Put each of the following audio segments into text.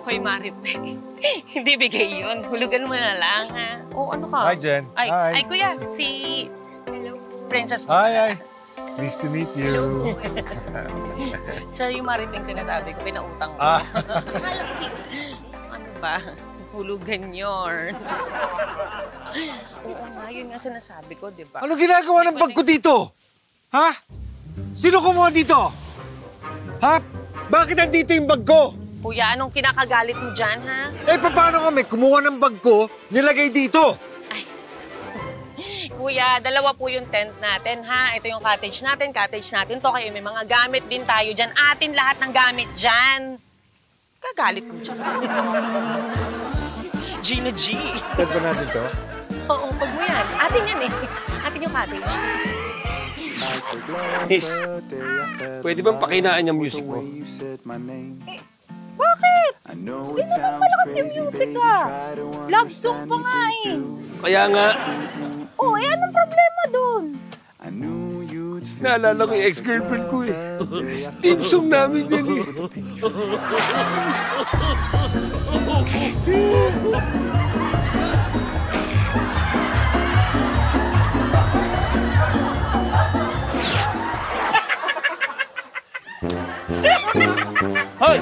Hoy, Maripe. Hindi bigay yun. Hulugan mo na lang, ha? O, ano ka? Hi, Jen. Ay, Hi. ay, kuya. Si... Hello. Princess mo. Hi. Nice to meet you. Hello. Siya yung Maripe yung sinasabi ko. Pinautang ko. Ano ba? Hulugan yun. Oo nga, yun nga sinasabi ko, di ba? Ano ginagawa ng bag ko dito? Ha? Sino kumuha dito? Ha? Bakit nandito yung bag ko? Kuya, anong kinakagalit mo dyan, ha? Eh, paano kami? Kumuha ng bag ko, nilagay dito. Ay. Kuya, dalawa po yung tent natin, ha? Ito yung cottage natin to. Kayo may mga gamit din tayo dyan. Atin lahat ng gamit dyan. Kagalit mo dyan. Gina G. Tent ba natin to? Oo, pag mo yan. Atin yan eh. Atin yung cottage. Miss, pwede bang pakinaan yung music mo? Bakit? Hindi naman malakas yung music ah. Love song pa nga eh. Kaya nga, Oh, eh anong problema dun? naalala ko yung ex-girlfriend ko eh. Team song namin yan eh. Hoy!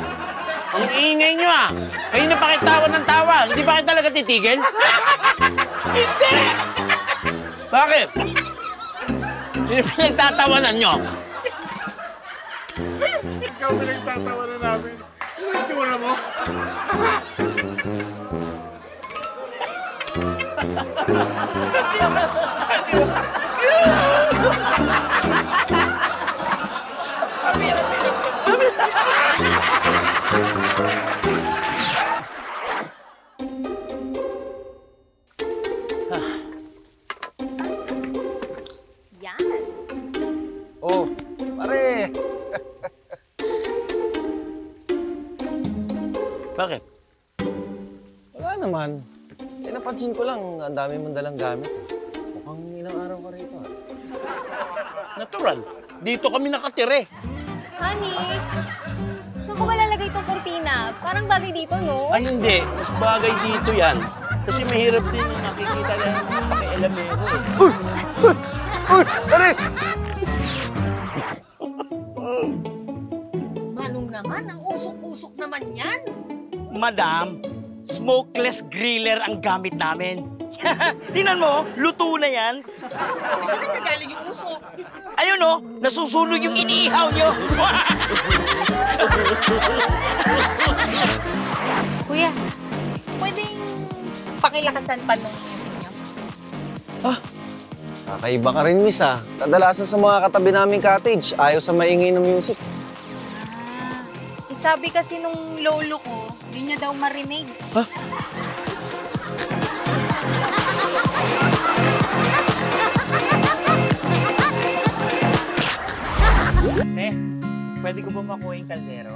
Ang ingay nyo ah! Kayo na pakitawa ng tawa. Hindi ba kayo talaga titigil? Hindi! Bakit? Sino pinagtatawanan nyo? Ikaw pinagtatawanan namin. Ano yung tiwala mo? Yan. Oh, pare. Bakit? Wala naman. Eh, napansin ko lang, ang dami mong dalang gamit. Mukhang ilang araw ka rito. Natural. Dito kami nakatire. Honey, saan ko malalagay itong kurtina? Parang bagay dito, no? Ay hindi. Mas bagay dito yan. Kasi mahirap din yung nakikita lang ng mga pakialamero eh. Uy, pare! Manong naman, ang usok-usok naman yan. Madam, smokeless griller ang gamit namin. Tingnan mo, luto na yan. Saan na nagaling yung usok? Ayun oh, nasusunog yung iniihaw nyo. Kuya, pwedeng pakilakasan pa nung music niyo? Kakaiba ka rin, miss ah. Kadalasan sa mga katabi naming cottage, ayaw sa maingay ng music. Sabi kasi nung lolo ko, di niya daw marinig. Pwede ko ba makuha yung kaldero?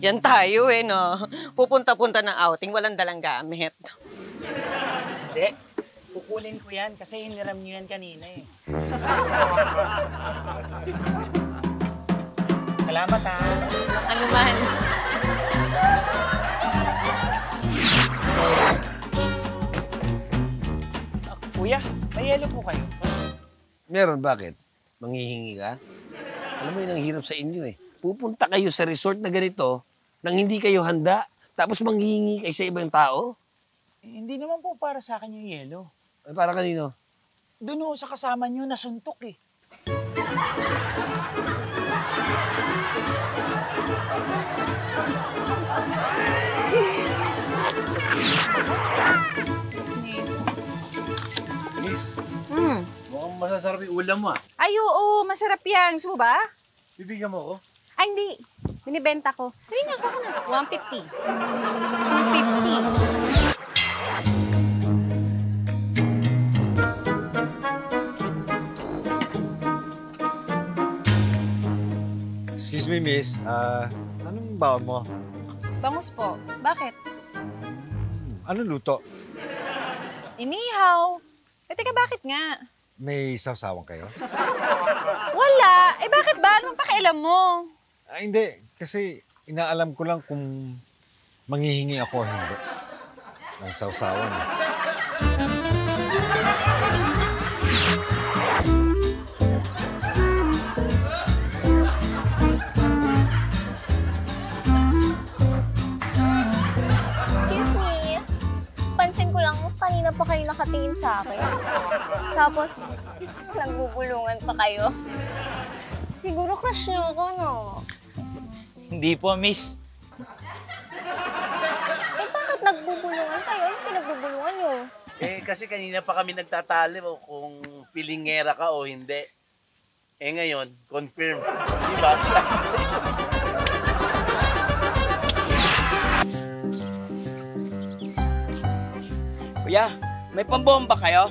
Yan tayo eh, no? Pupunta-punta ng outing, walang dalang gamit. Hindi. Kukulin ko yan kasi hiniram nyo yan kanina eh. Salamat ha. Ano man? Kuya, may yelo po kayo. Meron, bakit? Manghihingi ka? Alam mo yun, ang hirap sa inyo eh. Pupunta kayo sa resort na ganito nang hindi kayo handa, tapos manghihingi kayo sa ibang tao? Hindi naman po para sa akin yung yelo. Ay, para kanino? Doon ho sa kasama nyo, nasuntok eh. Miss, Hmm. mukhang masasarap yung ulam mo ah. Ay, oo, masarap yan. Gusto mo ba? Bibigyan mo ako? Ay, hindi. Binibenta ko. Dali na, ako na. 150. 250. Excuse me, miss. Anong baon mo? Bangus po. Bakit? Anong luto? Inihaw. Eh, teka, bakit nga? May sawsawan kayo? Wala. Eh, bakit ba? Anong pakialam mo? Hindi. Kasi inaalam ko lang kung manghihingi ako o hindi. Ang sausawan eh. Excuse me. Pansin ko lang, kanina pa kayo nakatingin sa akin. Tapos, nagbubulungan pa kayo. Siguro crush niyo ako, no? Hindi po, miss. Eh, bakit nagbubulungan kayo? Ano pinagbubulungan niyo? Eh, kasi kanina pa kami nagtatali kung pilingera ka o hindi. Eh ngayon, confirm. Di ba? Kuya, may pambomba kayo?